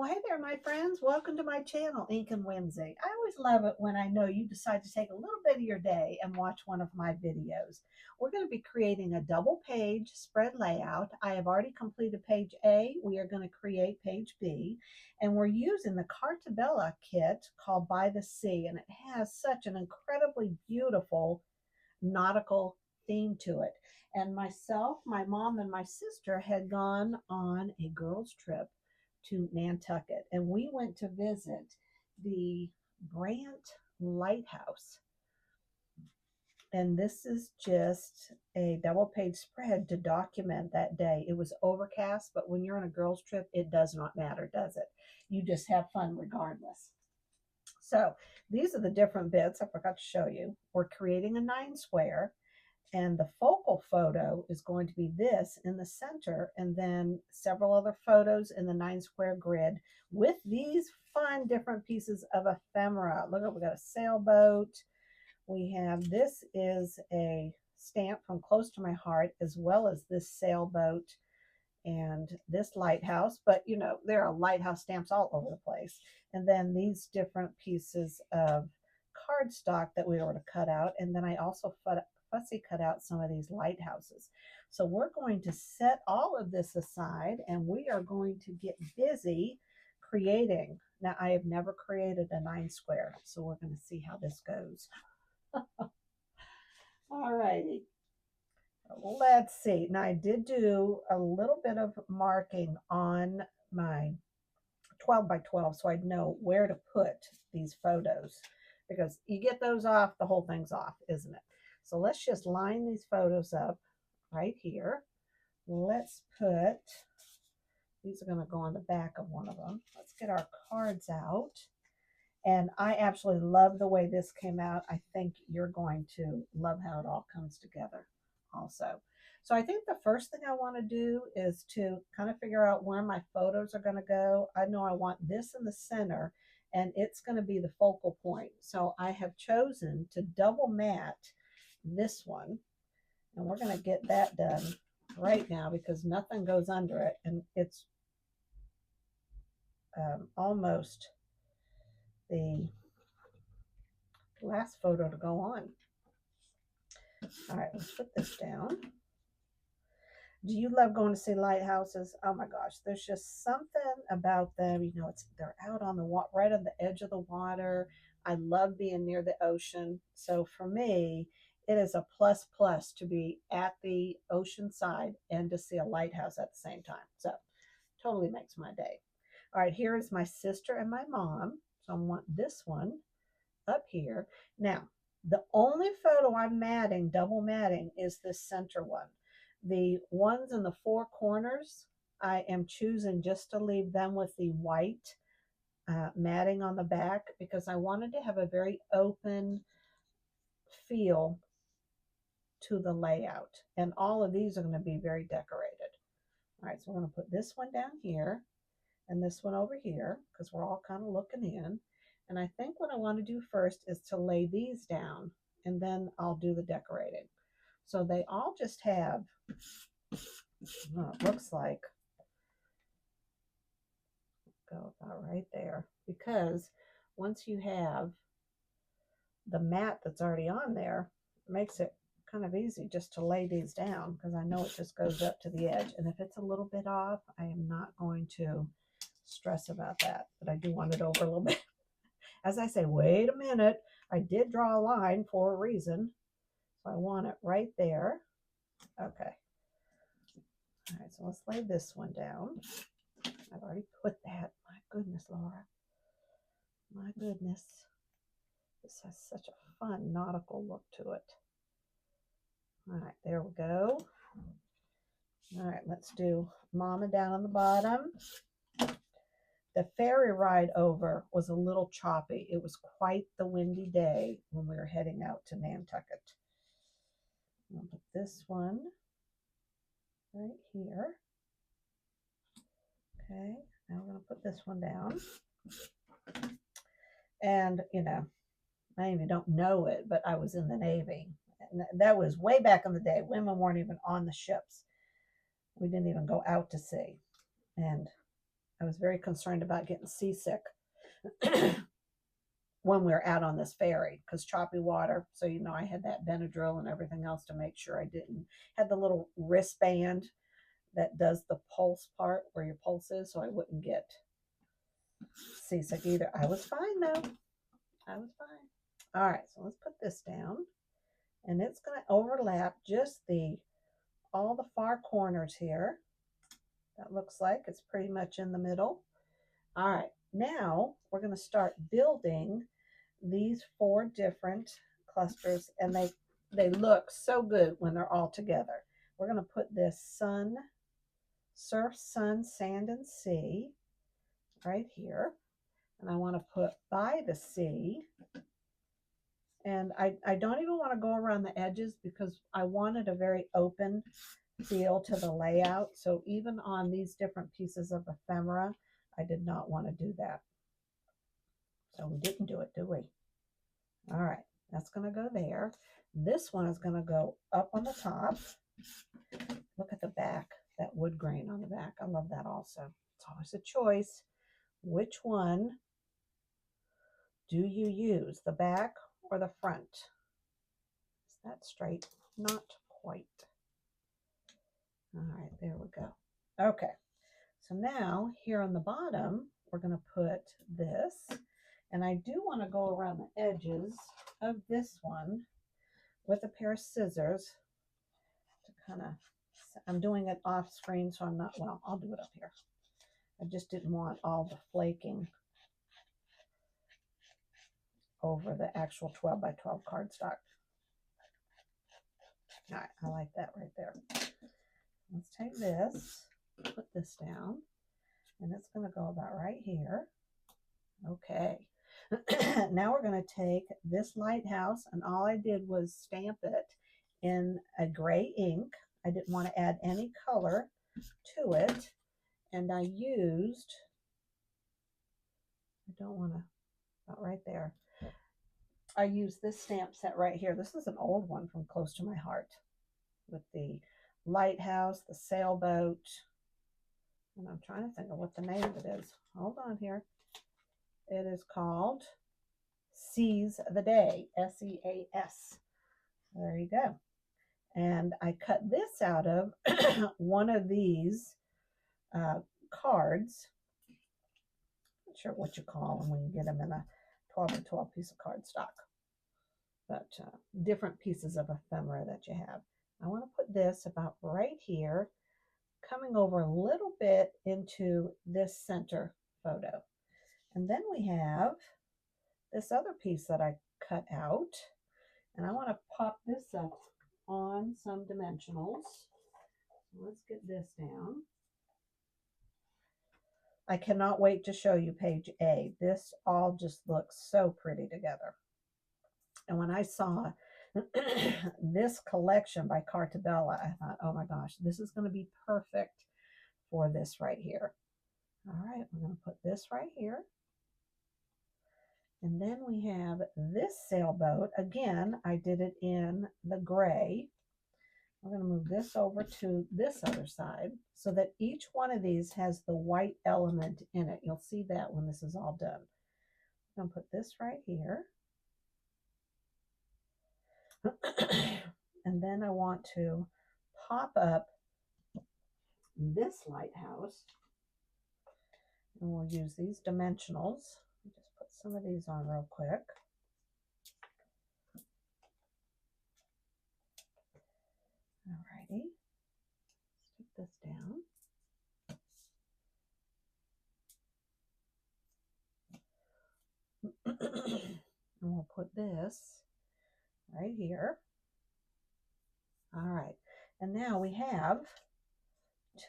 Well, hey there, my friends. Welcome to my channel, Ink and Whimsy. I always love it when I know you decide to take a little bit of your day and watch one of my videos. We're going to be creating a double page spread layout. I have already completed page A. We are going to create page B, and we're using the Carta Bella kit called By the Sea, and it has such an incredibly beautiful nautical theme to it. And myself, my mom, and my sister had gone on a girls' trip to Nantucket, and we went to visit the Brant Lighthouse. And this is just a double page spread to document that day. It was overcast, but when you're on a girls' trip, it does not matter, does it? You just have fun regardless. So these are the different bits I forgot to show you. We're creating a 9 square, and the focal photo is going to be this in the center, and then several other photos in the 9 square grid with these fun different pieces of ephemera. Look, we got a sailboat. We have, this is a stamp from Close to My Heart, as well as this sailboat and this lighthouse. But you know, there are lighthouse stamps all over the place. And then these different pieces of cardstock that we were to cut out. And then I also fussy cut out some of these lighthouses. So we're going to set all of this aside, and we are going to get busy creating. Now, I have never created a 9 square, so we're going to see how this goes. All righty. Let's see. Now, I did do a little bit of marking on my 12 by 12 so I'd know where to put these photos, because you get those off, the whole thing's off, isn't it? So let's just line these photos up right here. Let's put, these are going to go on the back of one of them. Let's get our cards out. And I absolutely love the way this came out. I think you're going to love how it all comes together also. So I think the first thing I want to do is to kind of figure out where my photos are going to go. I know I want this in the center, and it's going to be the focal point. So I have chosen to double matte this one, and we're going to get that done right now because nothing goes under it, and it's almost the last photo to go on. All right, let's put this down. Do you love going to see lighthouses? Oh my gosh, there's just something about them. You know, they're out on the right on the edge of the water. I love being near the ocean. So for me, it is a plus plus to be at the ocean side and to see a lighthouse at the same time. So totally makes my day. All right, here is my sister and my mom. So I want this one up here. Now, the only photo I'm matting, double matting, is this center one. The ones in the 4 corners, I am choosing just to leave them with the white matting on the back because I wanted to have a very open feel to the layout. And all of these are going to be very decorated. All right, so we're going to put this one down here and this one over here because we're all kind of looking in. And I think what I want to do first is to lay these down, and then I'll do the decorating. So they all just have, well, it looks like, go about right there, because once you have the mat that's already on there, it makes it kind of easy just to lay these down because I know it just goes up to the edge. And if it's a little bit off, I am not going to stress about that, but I do want it over a little bit. As I say, wait a minute, I did draw a line for a reason. So I want it right there. Okay. All right, so let's lay this one down. I've already put that. My goodness, Laura. My goodness. This has such a fun nautical look to it. All right, there we go. All right, let's do Mama down on the bottom. The ferry ride over was a little choppy. It was quite the windy day when we were heading out to Nantucket. I'll put this one right here. Okay, now I'm going to put this one down. And, you know, many of you don't know it, but I was in the Navy. And that was way back in the day. Women weren't even on the ships. We didn't even go out to sea. And I was very concerned about getting seasick when we were out on this ferry because choppy water. So, you know, I had that Benadryl and everything else to make sure I didn't. Had the little wristband that does the pulse part where your pulse is, so I wouldn't get seasick either. I was fine though. I was fine. All right, so let's put this down. And it's going to overlap just all the far corners here. That looks like it's pretty much in the middle. All right, now we're going to start building these 4 different clusters, and they look so good when they're all together. We're going to put this sun, surf, sun, sand, and sea right here. And I want to put by the sea. And I don't even want to go around the edges because I wanted a very open feel to the layout. So even on these different pieces of ephemera, I did not want to do that. So we didn't do it, did we? All right, that's going to go there. This one is going to go up on the top. Look at the back, that wood grain on the back. I love that also. It's always a choice. Which one do you use, the back or the front? Is that straight? Not quite. All right, there we go. Okay, so now here on the bottom, we're going to put this. And I do want to go around the edges of this one with a pair of scissors to kind of, I'm doing it off screen, so I'm not, well, I'll do it up here. I just didn't want all the flaking over the actual 12 by 12 cardstock. All right, I like that right there. Let's take this, put this down, and it's going to go about right here. Okay. Now we're going to take this lighthouse, and all I did was stamp it in a gray ink. I didn't want to add any color to it, and I used, I don't want to, about right there. I used this stamp set right here. This is an old one from Close to My Heart with the lighthouse, the sailboat, and I'm trying to think of what the name of it is. Hold on here. It is called Seize the Day, S-E-A-S. There you go. And I cut this out of one of these cards. Not sure what you call them when you get them in a 12 by 12 piece of cardstock. But different pieces of ephemera that you have. I want to put this about right here, coming over a little bit into this center photo. And then we have this other piece that I cut out, and I want to pop this up on some dimensionals. So let's get this down. I cannot wait to show you page A. This all just looks so pretty together. And when I saw this collection by Carta Bella, I thought, oh my gosh, this is going to be perfect for this right here. All right, we're going to put this right here. And then we have this sailboat. Again, I did it in the gray. We're going to move this over to this other side so that each one of these has the white element in it. You'll see that when this is all done. I'm going to put this right here. And then I want to pop up this lighthouse. And we'll use these dimensionals. Just put some of these on real quick. Alrighty. Let's take this down. And we'll put this right here. All right. And now we have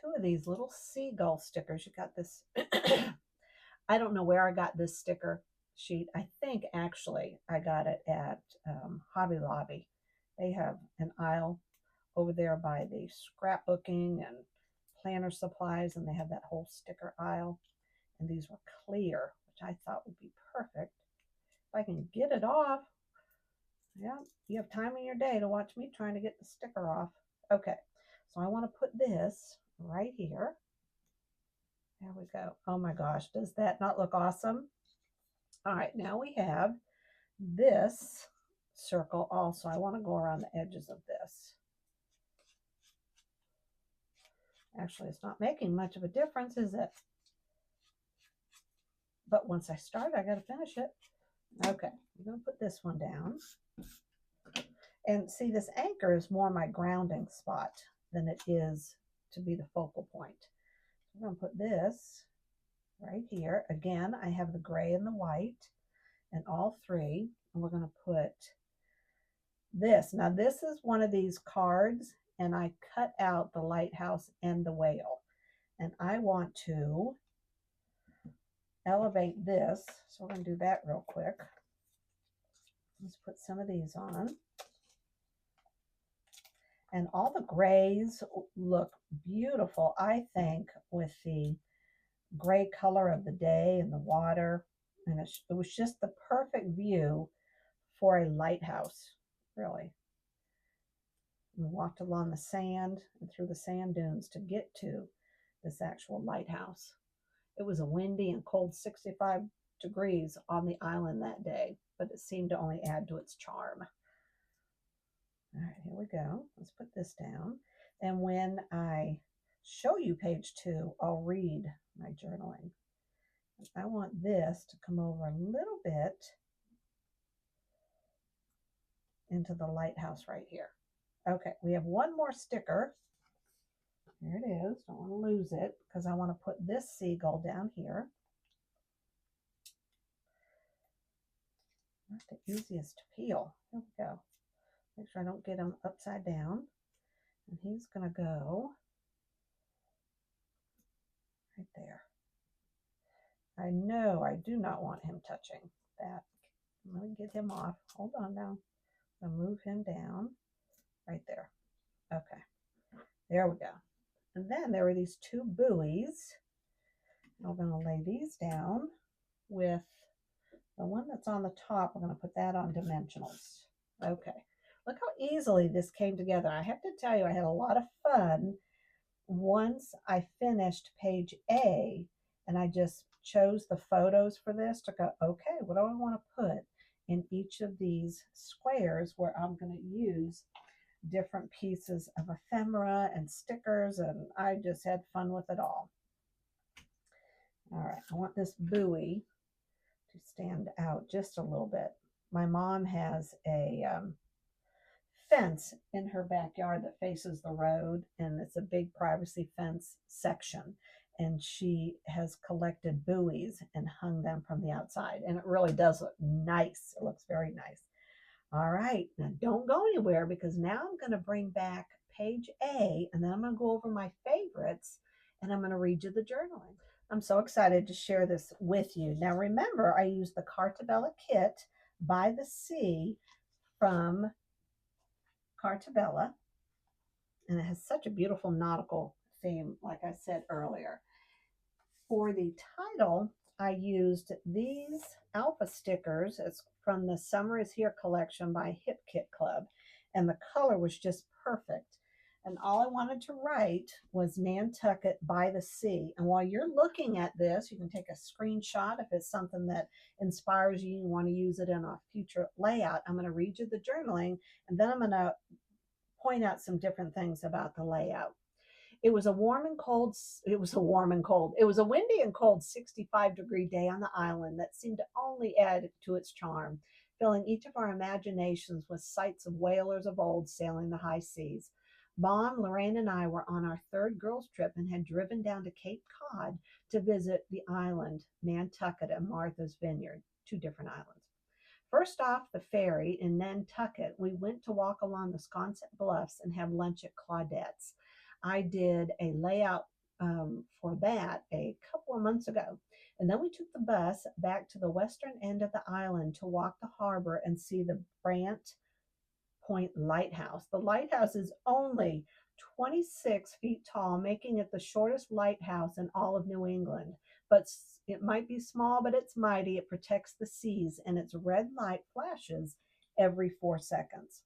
2 of these little seagull stickers. You got this. I don't know where I got this sticker sheet. I think actually I got it at Hobby Lobby. They have an aisle over there by the scrapbooking and planner supplies, and they have that whole sticker aisle. And these were clear, which I thought would be perfect. If I can get it off, yeah, you have time in your day to watch me trying to get the sticker off. Okay, so I want to put this right here. There we go. Oh my gosh, does that not look awesome? All right, now we have this circle also. I want to go around the edges of this. Actually, it's not making much of a difference, is it? But once I start, I got to finish it. Okay, I'm going to put this one down. And see, this anchor is more my grounding spot than it is to be the focal point. I'm going to put this right here. Again, I have the gray and the white and all three. And we're going to put this. Now, this is one of these cards, and I cut out the lighthouse and the whale. And I want to elevate this. So we're going to do that real quick. Let's put some of these on. And all the grays look beautiful, I think, with the gray color of the day and the water. And it was just the perfect view for a lighthouse, really. We walked along the sand and through the sand dunes to get to this actual lighthouse. It was a windy and cold 65 degrees on the island that day, but it seemed to only add to its charm. All right, here we go. Let's put this down. And when I show you page 2, I'll read my journaling. I want this to come over a little bit into the lighthouse right here. Okay, we have one more sticker. Here it is. Don't want to lose it because I want to put this seagull down here. Not the easiest to peel. Here we go. Make sure I don't get him upside down. And he's going to go right there. I know I do not want him touching that. I'm going to get him off. Hold on now. I'm going to move him down right there. Okay. There we go. And then there were these 2 buoys. I'm going to lay these down with the one that's on the top. We're going to put that on dimensionals. Okay. Look how easily this came together. I have to tell you, I had a lot of fun once I finished page A, and I just chose the photos for this to go, okay, what do I want to put in each of these squares where I'm going to use different pieces of ephemera and stickers, and I just had fun with it all. All right, I want this buoy to stand out just a little bit. My mom has a fence in her backyard that faces the road, and it's a big privacy fence section, and she has collected buoys and hung them from the outside, and it really does look nice. It looks very nice. All right, now don't go anywhere because now I'm going to bring back page A, and then I'm going to go over my favorites, and I'm going to read you the journaling. I'm so excited to share this with you. Now remember, I used the Carta Bella kit by the sea from Carta Bella, and it has such a beautiful nautical theme, like I said earlier. For the title, I used these alpha stickers. It's from the Summer is Here collection by Hip Kit Club, and the color was just perfect. And all I wanted to write was Nantucket by the sea. And while you're looking at this, you can take a screenshot if it's something that inspires you, you want to use it in a future layout. I'm going to read you the journaling, and then I'm going to point out some different things about the layout. It was a warm and cold, it was a warm and cold. It was a windy and cold 65-degree day on the island that seemed to only add to its charm, filling each of our imaginations with sights of whalers of old sailing the high seas. Mom, Lorraine, and I were on our 3rd girls' trip and had driven down to Cape Cod to visit the island, Nantucket and Martha's Vineyard, 2 different islands. First off the ferry in Nantucket, we went to walk along the Sconset Bluffs and have lunch at Claudette's. I did a layout for that a couple of months ago. And then we took the bus back to the western end of the island to walk the harbor and see the Brant Point Lighthouse. The lighthouse is only 26 feet tall, making it the shortest lighthouse in all of New England. But it might be small, but it's mighty. It protects the seas, and its red light flashes every 4 seconds.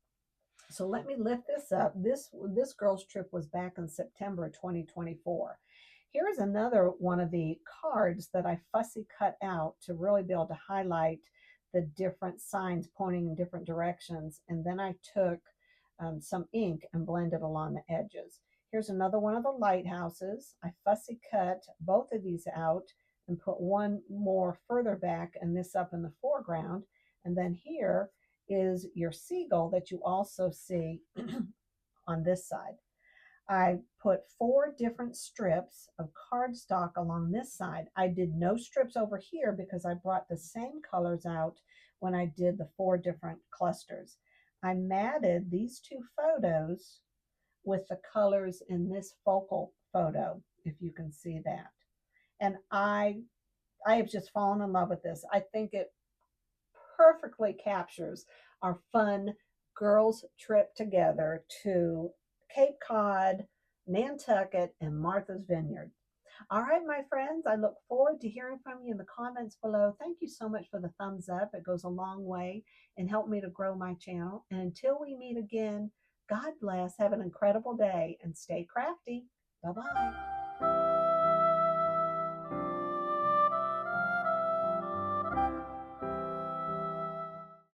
So let me lift this up. This girls' trip was back in September 2024. Here's another one of the cards that I fussy cut out to really be able to highlight the different signs pointing in different directions. And then I took some ink and blended along the edges. Here's another one of the lighthouses. I fussy cut both of these out and put one more further back and this up in the foreground. And then here is your seagull that you also see on this side. I put 4 different strips of cardstock along this side. I did no strips over here because I brought the same colors out when I did the 4 different clusters. I matted these 2 photos with the colors in this focal photo, if you can see that. And I have just fallen in love with this. I think it perfectly captures our fun girls trip together to Cape Cod, Nantucket, and Martha's Vineyard. All right, my friends, I look forward to hearing from you in the comments below. Thank you so much for the thumbs up. It goes a long way and helped me to grow my channel. And until we meet again, God bless. Have an incredible day and stay crafty. Bye-bye.